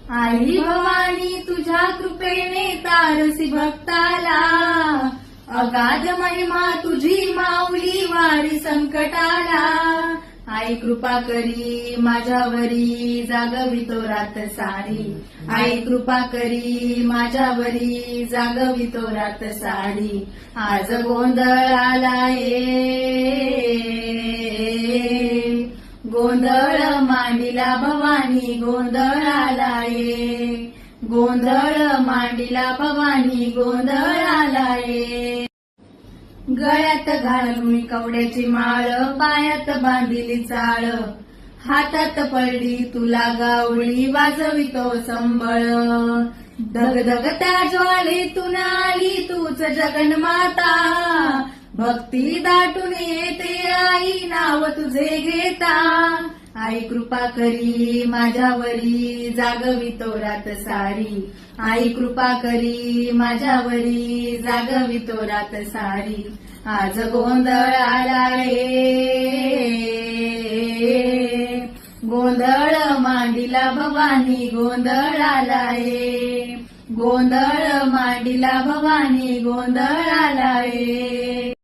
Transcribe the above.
आई भवानी तुझ्या कृपेने तारसी भक्ताला, अगाध महिमा तुझी माऊली वारी संकटाला. आई कृपा करी माझ्यावरी जागवितो रात सारी, आई कृपा करी माझ्यावरी जागवितो रात सारी. आज गोंधळ आलाय, गोंधळ मांडिला भवानी गोंधळ आलाय, गोंधळ मांडिला भवानी गोंधळ आलाय. गळ्यात घालून कवड्याची माळ, पायात बांधिली चाळ, हातात पडली तुला गावळी वाजवितो संबळ. धगधग त्या ज्वालेतून आली तूच जगन्माता, भक्ती दाटून येते आई नाव तुझे घेता. आई कृपा करी माझ्यावरी जागवितो रात सारी, आई कृपा करी माझ्यावरी जागवितो रात सारी. आज गोंधळ आलाय, गोंधळ मांडिला भवानी गोंधळ आलाय, गोंधळ मांडिला भवानी गोंधळ आलाय.